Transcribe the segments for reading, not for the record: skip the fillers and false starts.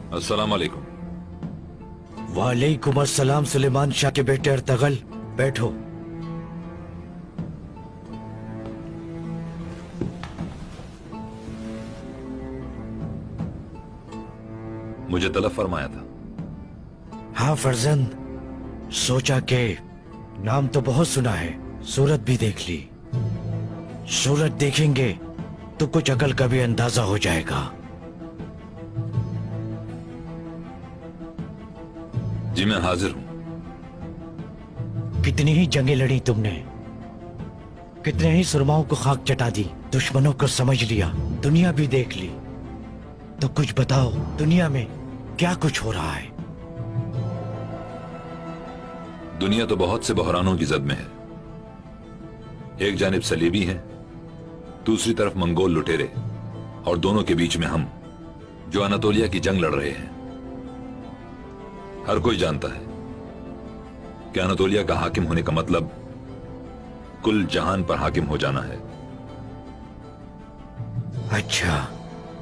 अस्सलाम वालेकुम। वालेकुम अस्सलाम सुलेमान शाह के बेटे अर्तगल, बैठो। मुझे तलब फरमाया था। हाँ फर्जंद, सोचा के नाम तो बहुत सुना है, सूरत भी देख ली। सूरत देखेंगे तो कुछ अकल का भी अंदाजा हो जाएगा। जी मैं हाजिर हूं। कितनी ही जंगें लड़ी तुमने, कितने ही सुरमाओं को खाक चटा दी, दुश्मनों को समझ लिया, दुनिया भी देख ली। तो कुछ बताओ, दुनिया में क्या कुछ हो रहा है? दुनिया तो बहुत से बहरानों की जद में है। एक जानिब सलीबी हैं, दूसरी तरफ मंगोल लुटेरे, और दोनों के बीच में हम जो अनातोलिया की जंग लड़ रहे हैं। हर कोई जानता है कि अनातोलिया का हाकिम होने का मतलब कुल जहान पर हाकिम हो जाना है। अच्छा,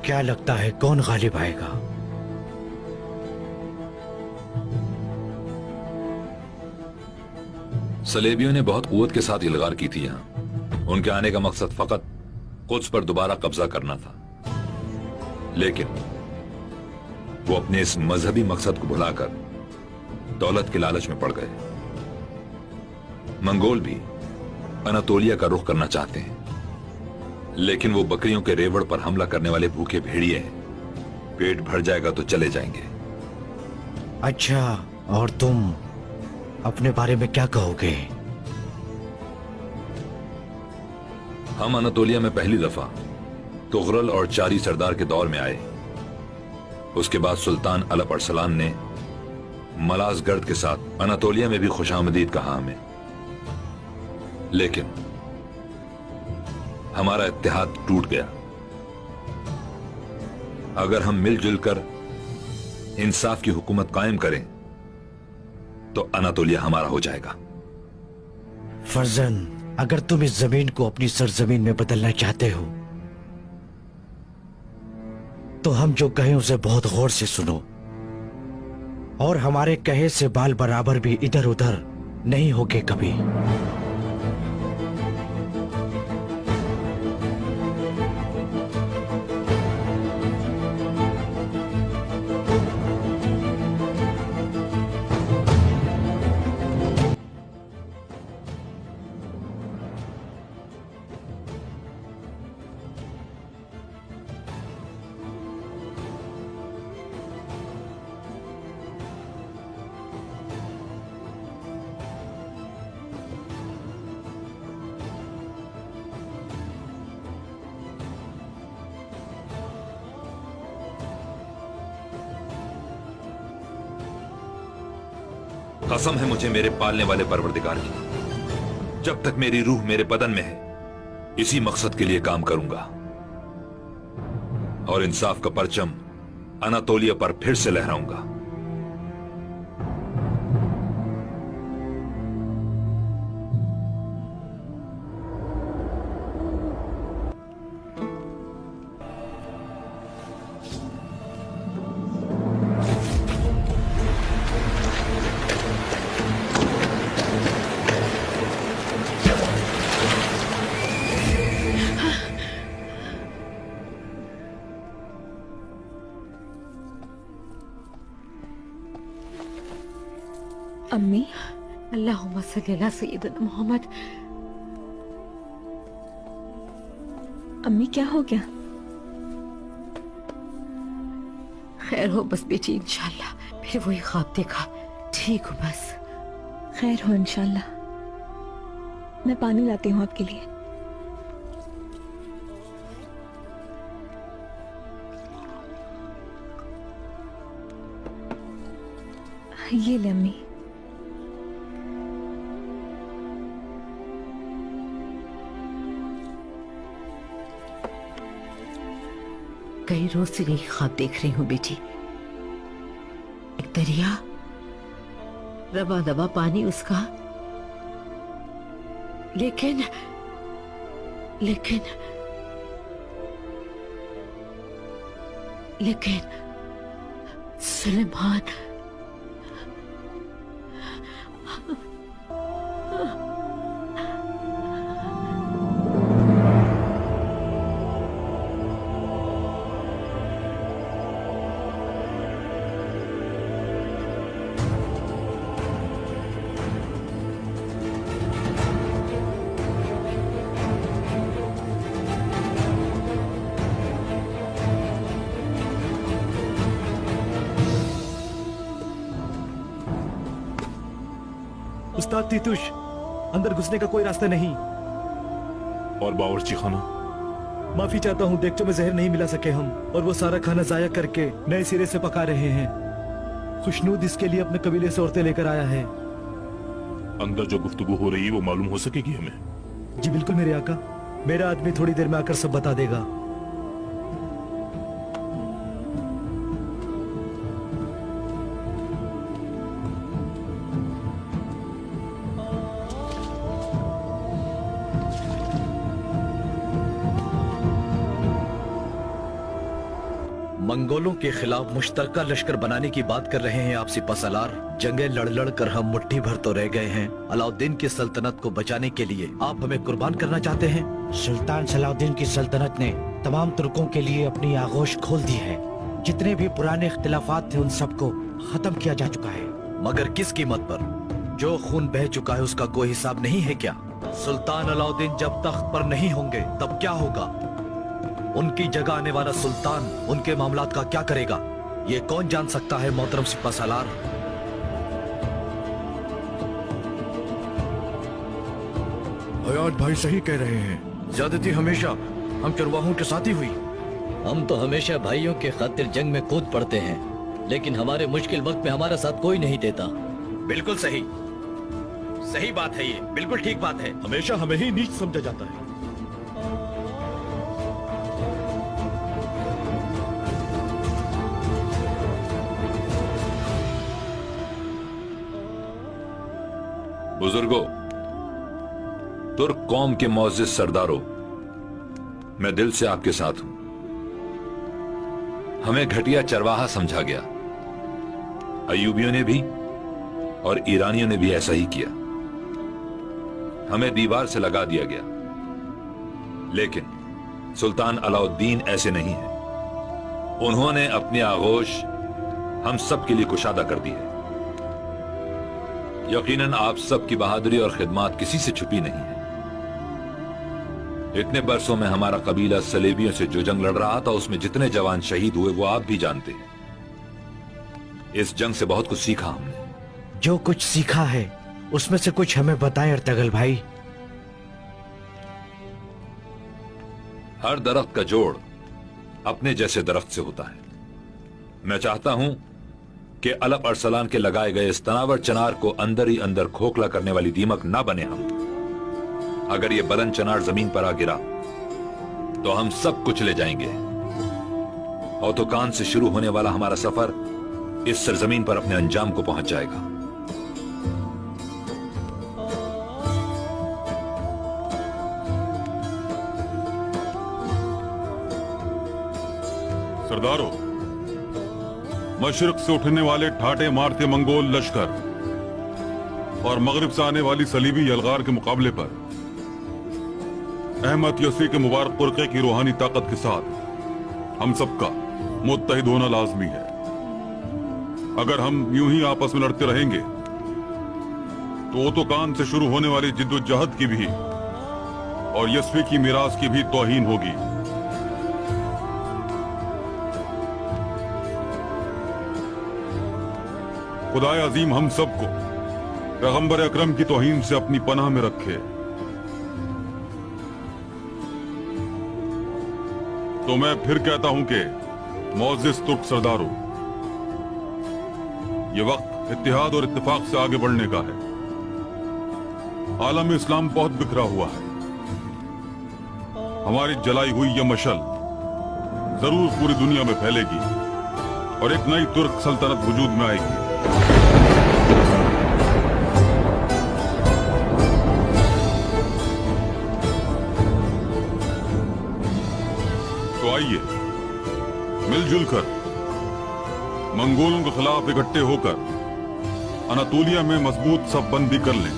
क्या लगता है कौन गालिब आएगा? सलेबियों ने बहुत कुव्वत के साथ इल्गार की थी यहां। उनके आने का मकसद फकत कुद्स पर दोबारा कब्जा करना था, लेकिन वो अपने इस मजहबी मकसद को भुलाकर दौलत के लालच में पड़ गए। मंगोल भी अनातोलिया का रुख करना चाहते हैं, लेकिन वो बकरियों के रेवड़ पर हमला करने वाले भूखे भेड़िए हैं। पेट भर जाएगा तो चले जाएंगे। अच्छा, और तुम अपने बारे में क्या कहोगे? हम अनातोलिया में पहली दफा तुगरल और चारी सरदार के दौर में आए। उसके बाद सुल्तान अलप अरसलान ने मलाजगर्द के साथ अनातोलिया में भी खुशामदीद कहा हमें, लेकिन हमारा इत्तेहाद टूट गया। अगर हम मिलजुल कर इंसाफ की हुकूमत कायम करें तो अनातोलिया हमारा हो जाएगा। फर्जन, अगर तुम इस जमीन को अपनी सरजमीन में बदलना चाहते हो तो हम जो कहें उसे बहुत गौर से सुनो, और हमारे कहे से बाल बराबर भी इधर उधर नहीं होगे कभी। कसम है मुझे मेरे पालने वाले परवरदिगार की, जब तक मेरी रूह मेरे बदन में है इसी मकसद के लिए काम करूंगा, और इंसाफ का परचम अनातोलिया पर फिर से लहराऊंगा। अम्मी, अल्लाहुम्मा सल्ली अला सय्यिदना मोहम्मद। अम्मी क्या हो गया? खैर हो बस बेटी, इंशाल्लाह। फिर वही ख्वाब देखा, ठीक हो बस। खैर हो इंशाल्लाह। मैं पानी लाती हूँ आपके लिए। ये ले अम्मी। कई रोज से यही ख्वाब देख रही हूँ बेटी। एक दरिया, रवा दबा पानी उसका, लेकिन लेकिन लेकिन सुलेमान, उस्ताद तीतुश, अंदर घुसने का कोई रास्ता नहीं। और बावर्ची खाना? माफी चाहता हूँ, देगचों में जहर नहीं मिला सके हम, और वो सारा खाना जाया करके नए सिरे से पका रहे हैं। खुशनूद इसके लिए अपने कबीले से औरतें लेकर आया है। अंदर जो गुफ्तगू हो रही है वो मालूम हो सकेगी हमें? जी बिल्कुल मेरे आका, मेरा आदमी थोड़ी देर में आकर सब बता देगा। मंगोलों के खिलाफ मुश्तरका लश्कर बनाने की बात कर रहे हैं आप सिपहसालार। जंगें लड़ लड़ कर हम मुट्ठी भर तो रह गए हैं। अलाउद्दीन की सल्तनत को बचाने के लिए आप हमें कुर्बान करना चाहते हैं? सुल्तान सलाउद्दीन की सल्तनत ने तमाम तुर्कों के लिए अपनी आगोश खोल दी है। जितने भी पुराने इख्तिलाफात थे उन सबको खत्म किया जा चुका है। मगर किस कीमत पर? जो खून बह चुका है उसका कोई हिसाब नहीं है क्या? सुल्तान अलाउद्दीन जब तख्त पर नहीं होंगे तब क्या होगा? उनकी जगह आने वाला सुल्तान उनके मामलात का क्या करेगा, ये कौन जान सकता है मोहतरम सिपहसालार। हयात भाई सही कह रहे हैं, ज्यादती हमेशा हम चरवाहों के साथ ही हुई। हम तो हमेशा भाइयों के खातिर जंग में कूद पड़ते हैं, लेकिन हमारे मुश्किल वक्त में हमारा साथ कोई नहीं देता। बिल्कुल सही, सही बात है, ये बिल्कुल ठीक बात है। हमेशा हमें ही नीच समझा जाता है। बुजुर्गों, तुर्क कौम के मोअज़्ज़िज़ सरदारों, मैं दिल से आपके साथ हूं। हमें घटिया चरवाहा समझा गया। अय्यूबियों ने भी और ईरानियों ने भी ऐसा ही किया। हमें दीवार से लगा दिया गया। लेकिन सुल्तान अलाउद्दीन ऐसे नहीं है। उन्होंने अपनी आगोश हम सब के लिए कुशादा कर दी है। यकीनन आप सब की बहादुरी और खिदमत किसी से छुपी नहीं है। इतने बरसों में हमारा कबीला सलेबियों से जो जंग लड़ रहा था उसमें जितने जवान शहीद हुए वो आप भी जानते हैं। इस जंग से बहुत कुछ सीखा हमने। जो कुछ सीखा है उसमें से कुछ हमें बताएं अर्तगल भाई। हर दरख्त का जोड़ अपने जैसे दरख्त से होता है। मैं चाहता हूं कि अलप अरसलान के लगाए गए इस तनावर चनार को अंदर ही अंदर खोखला करने वाली दीमक ना बने हम। अगर ये बुलंद चनार जमीन पर आ गिरा तो हम सब कुछ ले जाएंगे। औतोकान से शुरू होने वाला हमारा सफर इस सरजमीन पर अपने अंजाम को पहुंच जाएगा। सरदारों, मशरक से उठने वाले ठाटे मारते मंगोल लश्कर और मगरिब से आने वाली सलीबी यलगार के मुकाबले पर अहमद यसी के मुबारक पुरखे की रूहानी ताकत के साथ हम सबका मुत्तहिद होना लाजमी है। अगर हम यूं ही आपस में लड़ते रहेंगे तो ओतोकान से शुरू होने वाली जिद्दोजहद की भी और यस्वी की मिरास की भी तौहीन होगी। खुदाए अजीम हम सबको पैगंबर अकरम की तौहीन से अपनी पनाह में रखे। तो मैं फिर कहता हूं कि मोअज़्ज़िज़ तुर्क सरदारों, ये वक्त इत्तिहाद और इत्तिफाक से आगे बढ़ने का है। आलम इस्लाम बहुत बिखरा हुआ है। हमारी जलाई हुई यह मशल जरूर पूरी दुनिया में फैलेगी और एक नई तुर्क सल्तनत वजूद में आएगी। तो आइए मिलजुल कर मंगोलों के खिलाफ इकट्ठे होकर अनातोलिया में मजबूत सब बंदी कर लें।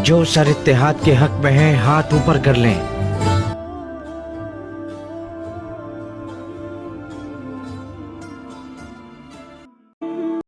जो सर इत्तेहाद के हक में है हाथ ऊपर कर लें।